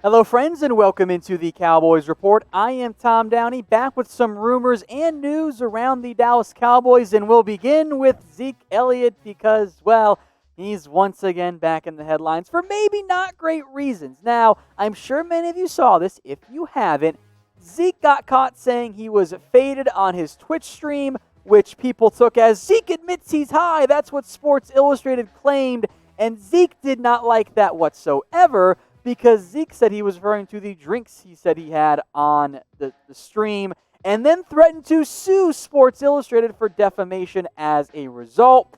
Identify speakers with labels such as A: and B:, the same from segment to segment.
A: Hello, friends, and welcome into the Cowboys Report. I am Tom Downey, back with some rumors and news around the Dallas Cowboys, and we'll begin with Zeke Elliott because, well, he's once again back in the headlines for maybe not great reasons. Now, I'm sure many of you saw this. If you haven't, Zeke got caught saying he was faded on his Twitch stream, which people took as Zeke admits he's high. That's what Sports Illustrated claimed, and Zeke did not like that whatsoever, because Zeke said he was referring to the drinks he said he had on the stream, and then threatened to sue Sports Illustrated for defamation as a result,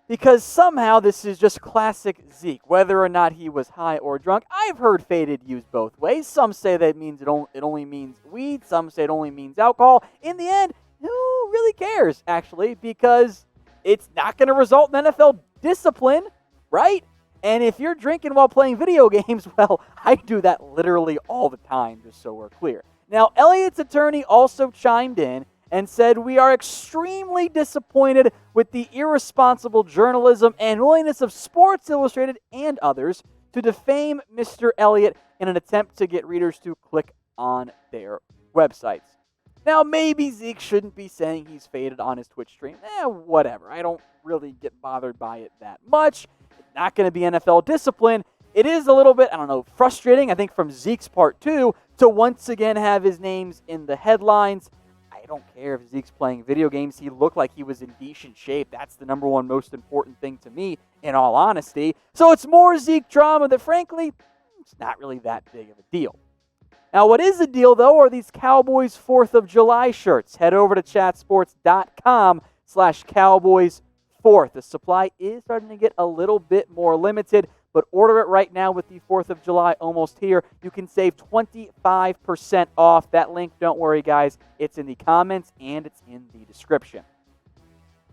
A: because somehow this is just classic Zeke, whether or not he was high or drunk. I've heard faded used both ways. Some say that means it only means weed. Some say it only means alcohol. In the end, who really cares, actually, because it's not going to result in NFL discipline, right? And if you're drinking while playing video games, well, I do that literally all the time, just so we're clear. Now, Elliott's attorney also chimed in and said, "We are extremely disappointed with the irresponsible journalism and willingness of Sports Illustrated and others to defame Mr. Elliott in an attempt to get readers to click on their websites." Now, maybe Zeke shouldn't be saying he's faded on his Twitch stream. Whatever. I don't really get bothered by it that much. Not going to be NFL discipline. It is a little bit, frustrating, I think, from Zeke's part too, to once again have his names in the headlines. I don't care if Zeke's playing video games. He looked like he was in decent shape. That's the number one most important thing to me, in all honesty. So it's more Zeke drama that, frankly, it's not really that big of a deal. Now, what is a deal, though, are these Cowboys 4th of July shirts. Head over to chatsports.com/Cowboys 4th. The supply is starting to get a little bit more limited, but order it right now with the 4th of July almost here. You can save 25% off. That link, don't worry, guys, it's in the comments and it's in the description.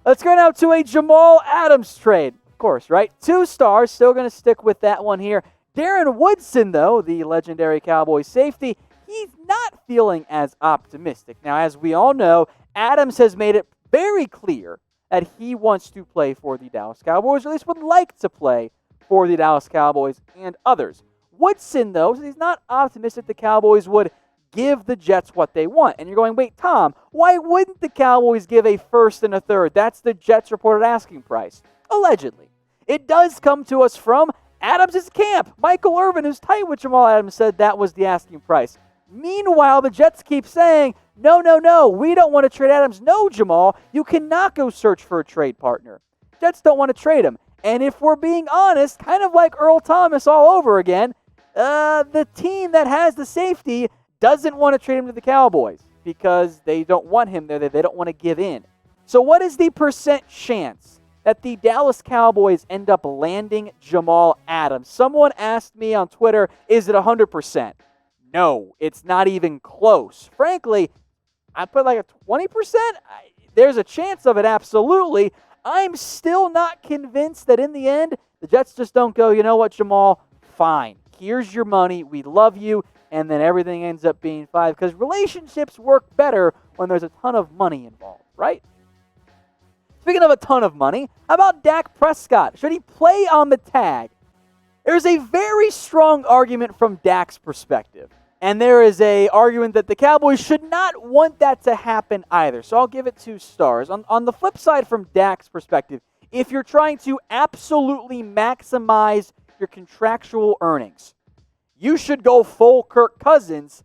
A: Let's go now to a Jamal Adams trade. Of course, right? 2 stars, still going to stick with that one here. Darren Woodson, though, the legendary Cowboys safety, he's not feeling as optimistic. Now, as we all know, Adams has made it very clear that he wants to play for the Dallas Cowboys, or at least would like to play for the Dallas Cowboys and others. Woodson, though, says he's not optimistic the Cowboys would give the Jets what they want. And you're going, wait, Tom, why wouldn't the Cowboys give a first and a third? That's the Jets' reported asking price. Allegedly. It does come to us from Adams' camp. Michael Irvin, who's tight with Jamal Adams, said that was the asking price. Meanwhile, the Jets keep saying, no, we don't want to trade Adams. No, Jamal, you cannot go search for a trade partner. Jets don't want to trade him. And if we're being honest, kind of like Earl Thomas all over again, the team that has the safety doesn't want to trade him to the Cowboys because they don't want him there. They don't want to give in. So what is the percent chance that the Dallas Cowboys end up landing Jamal Adams? Someone asked me on Twitter, is it 100%? No, it's not even close. Frankly, I put like a 20%. There's a chance of it, absolutely. I'm still not convinced that in the end, the Jets just don't go, you know what, Jamal, fine. Here's your money. We love you. And then everything ends up being fine, because relationships work better when there's a ton of money involved, right? Speaking of a ton of money, how about Dak Prescott? Should he play on the tag? There's a very strong argument from Dak's perspective. And there is an argument that the Cowboys should not want that to happen either. So I'll give it 2 stars. On the flip side, from Dak's perspective, if you're trying to absolutely maximize your contractual earnings, you should go full Kirk Cousins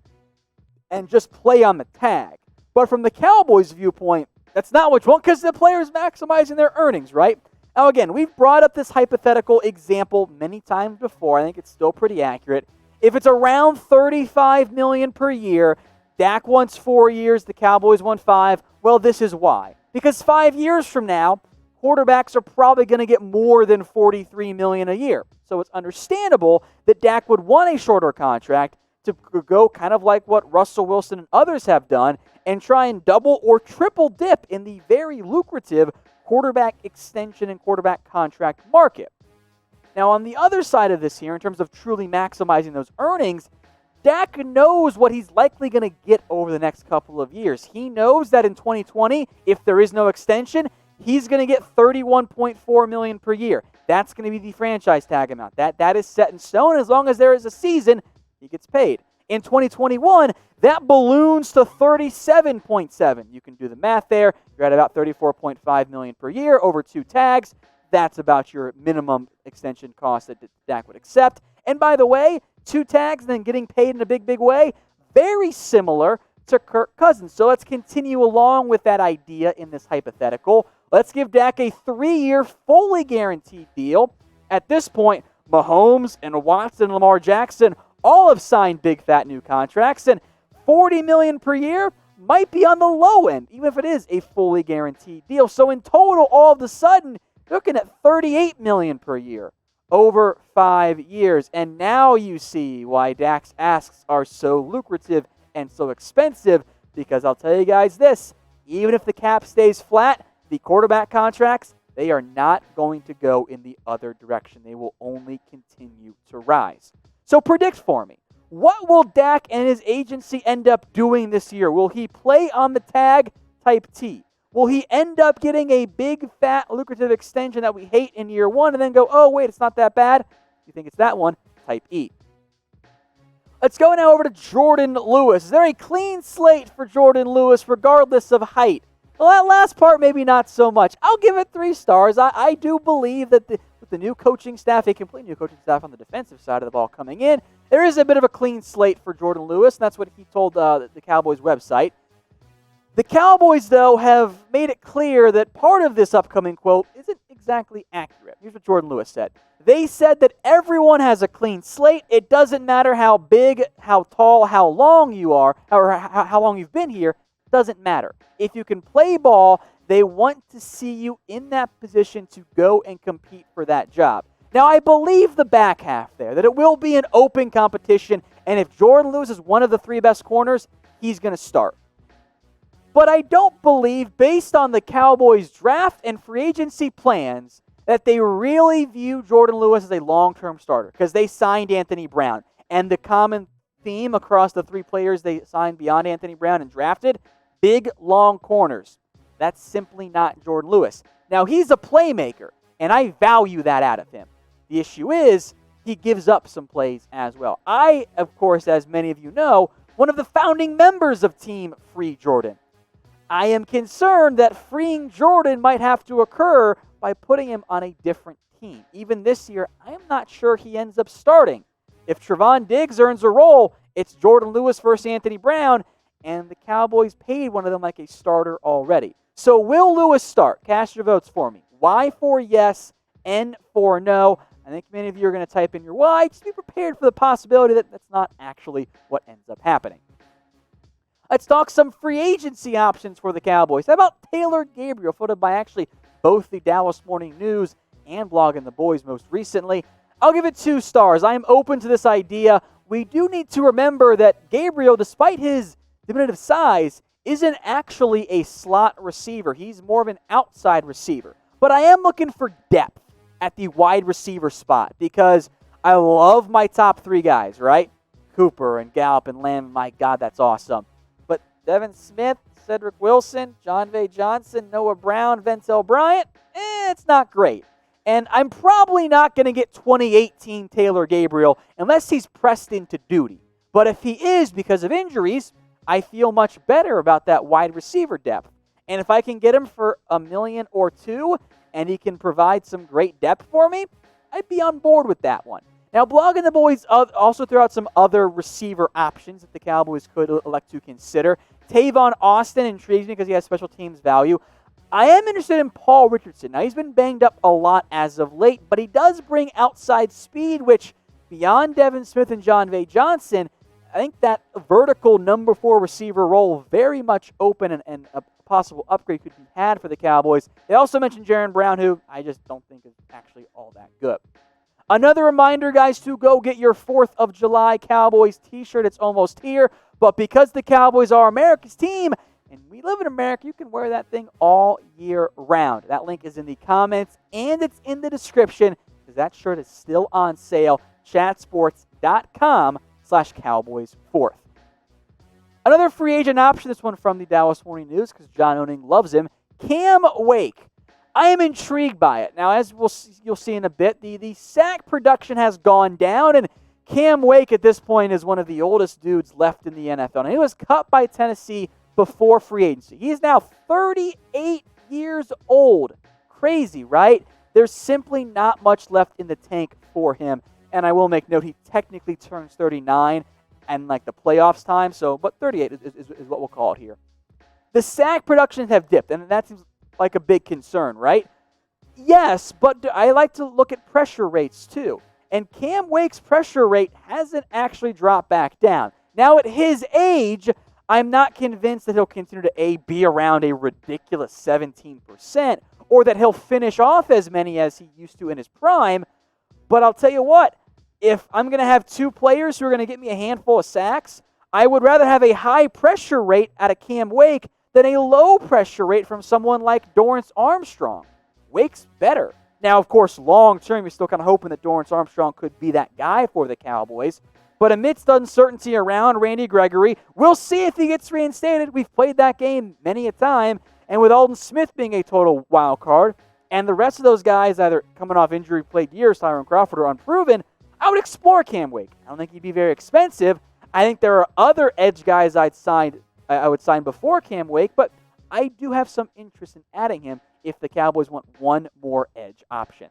A: and just play on the tag. But from the Cowboys' viewpoint, that's not what you want, because the player's maximizing their earnings, right? Now, again, we've brought up this hypothetical example many times before. I think it's still pretty accurate. If it's around $35 million per year, Dak wants 4 years, the Cowboys want 5. Well, this is why. Because 5 years from now, quarterbacks are probably going to get more than $43 million a year. So it's understandable that Dak would want a shorter contract to go kind of like what Russell Wilson and others have done and try and double or triple dip in the very lucrative quarterback extension and quarterback contract market. Now, on the other side of this here, in terms of truly maximizing those earnings, Dak knows what he's likely going to get over the next couple of years. He knows that in 2020, if there is no extension, he's going to get $31.4 million per year. That's going to be the franchise tag amount. That is set in stone. As long as there is a season, he gets paid. In 2021, that balloons to $37.7. You can do the math there. You're at about $34.5 million per year over 2 tags. That's about your minimum extension cost that Dak would accept. And by the way, 2 tags and then getting paid in a big, big way, very similar to Kirk Cousins. So let's continue along with that idea in this hypothetical. Let's give Dak a 3-year fully guaranteed deal. At this point, Mahomes and Watson and Lamar Jackson all have signed big, fat new contracts, and $40 million per year might be on the low end, even if it is a fully guaranteed deal. So in total, all of a sudden, you're looking at $38 million per year over 5 years. And now you see why Dak's asks are so lucrative and so expensive, because I'll tell you guys this, even if the cap stays flat, the quarterback contracts, they are not going to go in the other direction. They will only continue to rise. So predict for me, what will Dak and his agency end up doing this year? Will he play on the tag type T? Will he end up getting a big, fat, lucrative extension that we hate in year 1 and then go, oh, wait, it's not that bad? You think it's that one? Type E. Let's go now over to Jourdan Lewis. Is there a clean slate for Jourdan Lewis regardless of height? Well, that last part, maybe not so much. I'll give it 3 stars. I do believe that with the new coaching staff, a complete new coaching staff on the defensive side of the ball coming in, there is a bit of a clean slate for Jourdan Lewis, and that's what he told the Cowboys website. The Cowboys, though, have made it clear that part of this upcoming quote isn't exactly accurate. Here's what Jourdan Lewis said. They said that everyone has a clean slate. It doesn't matter how big, how tall, how long you are, or how long you've been here. It doesn't matter. If you can play ball, they want to see you in that position to go and compete for that job. Now, I believe the back half there, that it will be an open competition, and if Jourdan Lewis is one of the 3 best corners, he's going to start. But I don't believe, based on the Cowboys' draft and free agency plans, that they really view Jourdan Lewis as a long-term starter, because they signed Anthony Brown. And the common theme across the 3 players they signed beyond Anthony Brown and drafted, big, long corners. That's simply not Jourdan Lewis. Now, he's a playmaker, and I value that out of him. The issue is, he gives up some plays as well. I, of course, as many of you know, one of the founding members of Team Free Jourdan. I am concerned that freeing Jourdan might have to occur by putting him on a different team. Even this year, I am not sure he ends up starting. If Trevon Diggs earns a role, it's Jourdan Lewis versus Anthony Brown, and the Cowboys paid one of them like a starter already. So will Lewis start? Cast your votes for me. Y for yes, N for no. I think many of you are going to type in your Y. Just be prepared for the possibility that that's not actually what ends up happening. Let's talk some free agency options for the Cowboys. How about Taylor Gabriel, followed by actually both the Dallas Morning News and Blogging the Boys most recently? I'll give it 2 stars. I am open to this idea. We do need to remember that Gabriel, despite his diminutive size, isn't actually a slot receiver. He's more of an outside receiver. But I am looking for depth at the wide receiver spot because I love my top 3 guys, right? Cooper and Gallup and Lamb. My God, that's awesome. Devin Smith, Cedric Wilson, John V. Johnson, Noah Brown, Ventel Bryant, it's not great. And I'm probably not going to get 2018 Taylor Gabriel unless he's pressed into duty. But if he is because of injuries, I feel much better about that wide receiver depth. And if I can get him for $1 million or $2 million and he can provide some great depth for me, I'd be on board with that one. Now, Blogging the Boys also threw out some other receiver options that the Cowboys could elect to consider. Tavon Austin intrigues me because he has special teams value. I am interested in Paul Richardson. Now, he's been banged up a lot as of late, but he does bring outside speed, which, beyond Devin Smith and John V. Johnson, I think that vertical number 4 receiver role very much open and a possible upgrade could be had for the Cowboys. They also mentioned Jaron Brown, who I just don't think is actually all that good. Another reminder, guys, to go get your 4th of July Cowboys t-shirt. It's almost here. But because the Cowboys are America's team, and we live in America, you can wear that thing all year round. That link is in the comments, and it's in the description, because that shirt is still on sale. chatsports.com/Cowboys4th. Another free agent option, this one from the Dallas Morning News, because John Owning loves him, Cam Wake. I am intrigued by it. Now, as you'll see in a bit, the sack production has gone down, and Cam Wake at this point is one of the oldest dudes left in the NFL. And he was cut by Tennessee before free agency. He's now 38 years old. Crazy, right? There's simply not much left in the tank for him. And I will make note, he technically turns 39 and like the playoffs time. But 38 is what we'll call it here. The sack productions have dipped, and that seems like a big concern, right? Yes, but I like to look at pressure rates too. And Cam Wake's pressure rate hasn't actually dropped back down. Now at his age, I'm not convinced that he'll continue to be around a ridiculous 17%, or that he'll finish off as many as he used to in his prime. But I'll tell you what, if I'm going to have two players who are going to get me a handful of sacks, I would rather have a high pressure rate out of Cam Wake than a low pressure rate from someone like Dorrance Armstrong. Wake's better. Now, of course, long term, you're still kind of hoping that Dorrance Armstrong could be that guy for the Cowboys. But amidst uncertainty around Randy Gregory, we'll see if he gets reinstated. We've played that game many a time. And with Aldon Smith being a total wild card, and the rest of those guys either coming off injury-plagued years, Tyron Crawford, or unproven, I would explore Cam Wake. I don't think he'd be very expensive. I think there are other edge guys I would sign before Cam Wake, but I do have some interest in adding him if the Cowboys want one more edge option.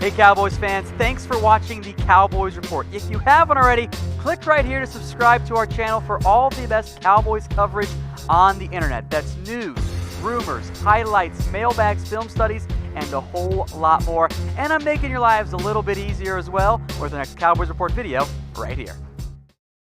A: Hey Cowboys fans, thanks for watching the Cowboys Report. If you haven't already, click right here to subscribe to our channel for all the best Cowboys coverage on the internet. That's news, rumors, highlights, mailbags, film studies, and a whole lot more. And I'm making your lives a little bit easier as well with the next Cowboys Report video right here.